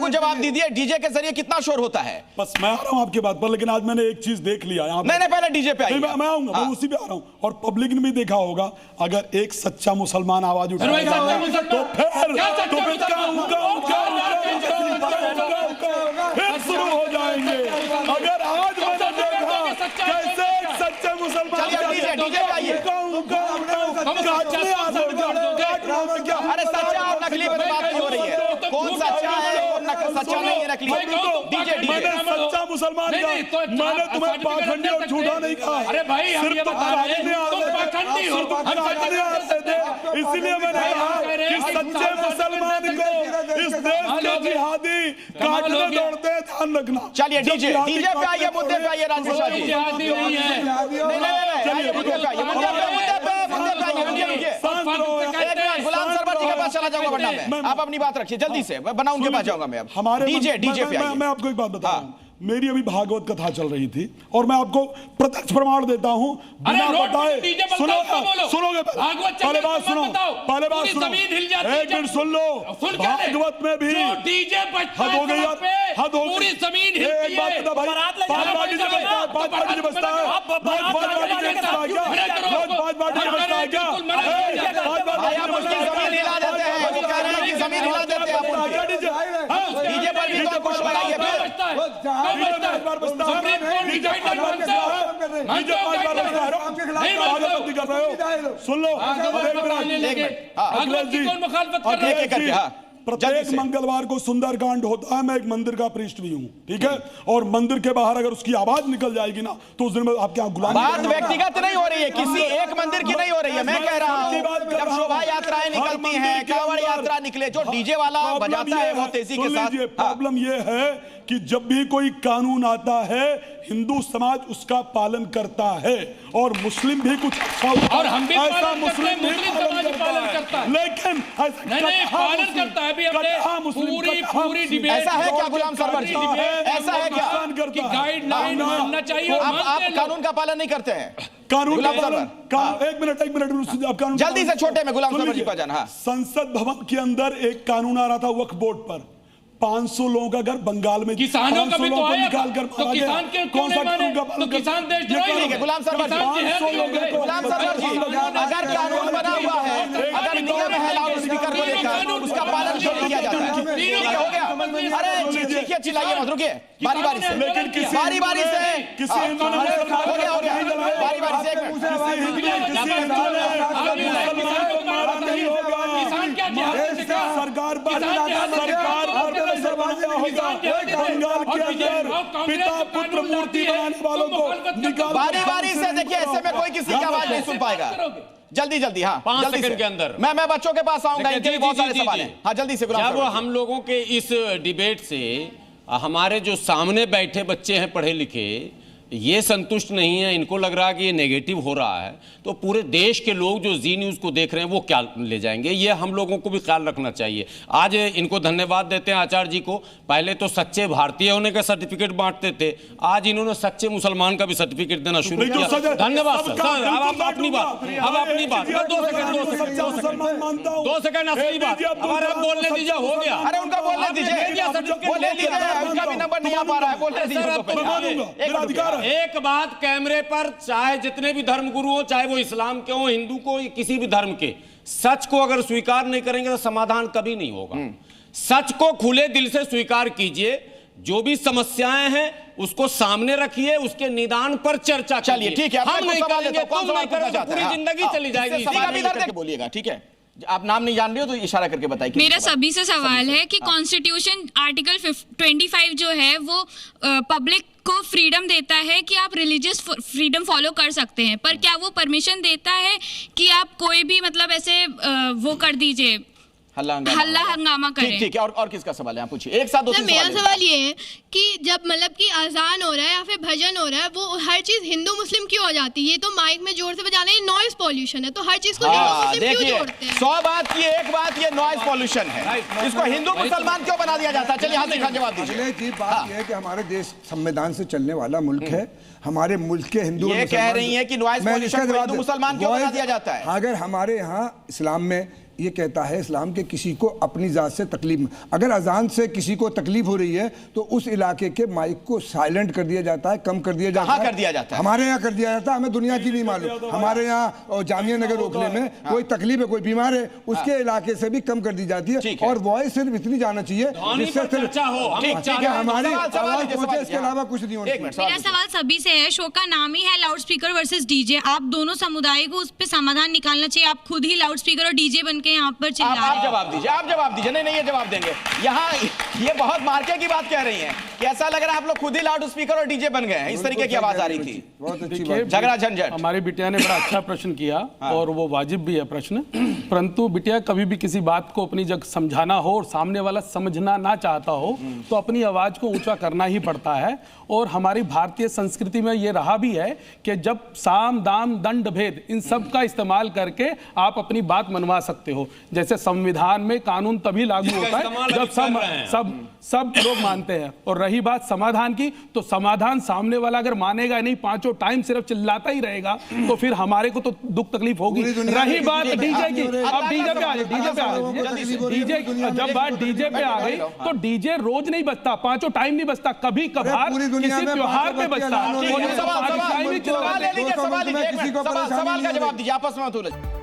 बिल्कुल जवाब दीजिए, डीजे के जरिए कितना शोर होता है? बस मैं आ रहा हूं आपकी बात पर, लेकिन आज मैंने एक चीज देख लिया यहाँ। नहीं, पहले डीजे पे आइए। मैं आऊंगा, मैं उसी पे आ रहा हूँ। और पब्लिक ने भी देखा होगा, अगर एक सच्चा मुसलमान आवाज उठाएगा तो फिर शुरू हो जाएंगे। अगर आज मैंने देखा कैसे एक सच्चे मुसलमान, अरे सच्चा और नकली में बात नहीं हो रही है, कौन सच्चा है और सच्चा नहीं है, नकली। मैंने सच्चा मुसलमान का, मैंने तुम्हें पाखंडी और झूठा नहीं कहा। अरे भाई सिर्फ तो पाखंडी आते थे, इसीलिए मैंने कहा कि सच्चे मुसलमान को इस देश के जिहादी काटने दौड़ते हैं, ध्यान रखना। चलिए डीजे पे आइए, मुद्दे पे आइए राजेश जी। नहीं, मुद्दे पे आइए, गुलाम सरवर जी के पास चला जाऊंगा वरना मैं। आप अपनी बात रखिए, जल्दी से बना उनके पास जाऊंगा मैं। अब डीजे पे आइए। मैं आपको एक बात बता रहा हूं, मेरी अभी भागवत कथा चल रही थी और मैं आपको प्रत्यक्ष प्रमाण देता हूं बिना बताए। सुनोगे? पहले बात सुनो, एक मिनट सुन लो। भागवत में भी हद हो गई, हद हो गई। एक बात बता भाई, पांच बाटी से बचता है क्या? जमीन हिला देते हैं डीजे पर भी, तो कुछ लगाइए। सुन लो, प्रत्येक मंगलवार को सुंदरकांड होता है। मैं एक मंदिर का पृष्ठ भी हूँ, ठीक है? और मंदिर के बाहर अगर उसकी आवाज निकल जाएगी ना, तो उस दिन में आपके यहाँ गुलाम। बात व्यक्तिगत नहीं हो रही है, किसी एक मंदिर की नहीं हो रही है। मैं कह रहा हूँ जब शोभा यात्राएं निकलती हैं, कांवड़ यात्रा निकले, जो डीजे वाला बजाता है बहुत तेजी के साथ। प्रॉब्लम ये है कि जब भी कोई कानून आता है, हिंदू समाज उसका पालन करता है और मुस्लिम भी कुछ अच्छा और हम भी ऐसा मुस्लिम समाज पालन करता है, लेकिन नहीं पालन करता है भी हमने पूरी डिबेट। ऐसा है क्या गुलाम सरवर जी? ऐसा है क्या कि गाइडलाइन मानना चाहिए? आप कानून का पालन नहीं करते हैं? कानून का पालन, एक मिनट आप कानून जल्दी से छोटे में गुलाम सरवर जी पर जाना। संसद भवन के अंदर एक कानून आ रहा था वक्फ बोर्ड पर, 500 लोगों का घर बंगाल में किसानों का भी तो आया, निकाल कर तो किसान के कौन सा कानून का पालन? तो किसान देशद्रोही है गुलाम सरवर जी। गुलाम सरवर जी, अगर कानून बना हुआ है, अगर नियम है लाउड स्पीकर को लेकर, उसका पालन क्यों नहीं किया जाता है? हो गया? अरे देखिए, चिल्लाइए मत, रुकिए, बारी बारी से, बारी बारी से किसी हो गया, बारी बारी से। सरकार बंगाल के अंदर पिता पुत्र मूर्ति बनाने वालों को निकाल। बारी बारी से देखिए, ऐसे में कोई किसी की आवाज नहीं सुन पाएगा। जल्दी जल्दी, हाँ 5 सेकंड के अंदर मैं बच्चों के पास आऊंगा, इनके भी बहुत सारे सवाल हैं। हाँ जल्दी से। जब हम लोगों के इस डिबेट से हमारे जो सामने बैठे बच्चे हैं पढ़े लिखे, ये संतुष्ट नहीं है, इनको लग रहा है कि ये नेगेटिव हो रहा है, तो पूरे देश के लोग जो जी न्यूज़ को देख रहे हैं वो क्या ले जाएंगे? ये हम लोगों को भी ख्याल रखना चाहिए। आज इनको धन्यवाद देते हैं आचार्य जी को। पहले तो सच्चे भारतीय होने का सर्टिफिकेट बांटते थे, आज इन्होंने सच्चे मुसलमान का भी सर्टिफिकेट देना शुरू किया। धन्यवाद सर। अब अपनी बात 2 सेकंड असली बात हमारे आप बोलने दीजिए, हो गया। अरे उनका बोलने दीजिए, उनका भी नंबर नहीं आ पा रहा है, बोलने दीजिए। एक बात कैमरे पर, चाहे जितने भी धर्मगुरु हो, चाहे वो इस्लाम के हो, हिंदू को, किसी भी धर्म के, सच को अगर स्वीकार नहीं करेंगे तो समाधान कभी नहीं होगा। सच को खुले दिल से स्वीकार कीजिए, जो भी समस्याएं हैं उसको सामने रखिए, उसके निदान पर चर्चा चलिए ठीक है। हम नहीं करेंगे, तुम नहीं करोगे, पूरी जिंदगी चली जाएगी। बोलिएगा, ठीक है? आप नाम नहीं जान रहे हो तो इशारा करके बताइए। मेरा सभी से सवाल है कि कॉन्स्टिट्यूशन आर्टिकल 25 जो है वो पब्लिक को फ्रीडम देता है कि आप रिलीजियस फ्रीडम फॉलो कर सकते हैं, पर क्या वो परमिशन देता है कि आप कोई भी मतलब ऐसे वो कर दीजिए, हल्ला हंगामा करें? ठीक है। और किसका सवाल है? आप पूछिए, एक साथ 2-3 मेरा सवाल ये है कि जब मतलब कि अजान हो रहा है या फिर भजन हो रहा है, वो हर चीज हिंदू मुस्लिम क्यों हो जाती है? ये तो माइक में जोर से बजाना, ये नॉइज पॉल्यूशन है, तो हर चीज को हिंदू मुस्लिम क्यों जोड़ते हैं? 100 बात की एक बात, ये नॉइज पॉल्यूशन है, इसको हिंदू मुसलमान क्यों बना दिया जाता है? चलिए हाथ दिखा जवाब दीजिए। बात ये है कि हमारे देश संविधान से चलने वाला मुल्क है, हमारे मुल्क के हिंदू ये कह रही है कि नॉइज पॉल्यूशन हिंदू मुसलमान क्यों बना दिया जाता है? अगर हमारे यहाँ इस्लाम में ये कहता है इस्लाम के किसी को अपनी जात से तकलीफ, अगर अजान से किसी को तकलीफ हो रही है तो उस इलाके के माइक को साइलेंट कर दिया जाता है, कम कर दिया जाता है। कर दिया जाता है? हमारे यहाँ कर दिया जाता है, हमें दुनिया की नहीं मालूम। हमारे यहाँ जामिया नगर ओखले में कोई तकलीफ है, कोई बीमार है, उसके इलाके से भी कम कर दी जाती है। और वॉइस सिर्फ इतनी जाना चाहिए जिससे हमारी आवाज पहुंचे, इसके अलावा कुछ नहीं होना। मेरा सवाल सभी से है, शो का नाम ही है लाउड स्पीकर वर्सेस डीजे, आप दोनों समुदाय को उस पे समाधान निकालना चाहिए। आप खुद ही लाउड स्पीकर और डीजे बन के यहाँ पर चिल्ला रहे हैं। आप जवाब दीजिए, आप जवाब दीजिए। नहीं ये जवाब देंगे। यहाँ ये बहुत मार्के की बात कह रही हैं कि ऐसा लग रहा है आप लोग खुद ही लाउड स्पीकर और डीजे बन गए हैं, इस तरीके की आवाज आ रही थी। बहुत अच्छी बात। झगड़ा झंझट। हमारी बिटिया ने बड़ा अच्छा प्रश्न किया और वो वाजिब भी है प्रश्न, परंतु बिटिया कभी भी किसी बात को अपनी जगह समझाना हो और सामने वाला समझना ना चाहता हो तो अपनी आवाज को ऊंचा करना ही पड़ता है। और हमारी भारतीय संस्कृति में ये रहा भी है कि जब साम दाम दंड भेद इन सब का इस्तेमाल करके आप अपनी बात मनवा सकते हो। जैसे संविधान में कानून तभी लागू होता है जब सब लोग मानते हैं। और रही बात समाधान की, तो समाधान सामने वाला अगर मानेगा नहीं, पांचों टाइम सिर्फ चिल्लाता ही रहेगा, तो फिर हमारे को तो दुख तकलीफ होगी। रही बात डीजे की, अब डीजे पे आ गई, डीजे जब बात डीजे पे आ गई तो डीजे रोज नहीं बजता, पांचों टाइम नहीं बजता, कभी कभार किसी त्योहार पे बजता। सवाल का जवाब दीजिए, आपस में मत उलझिए।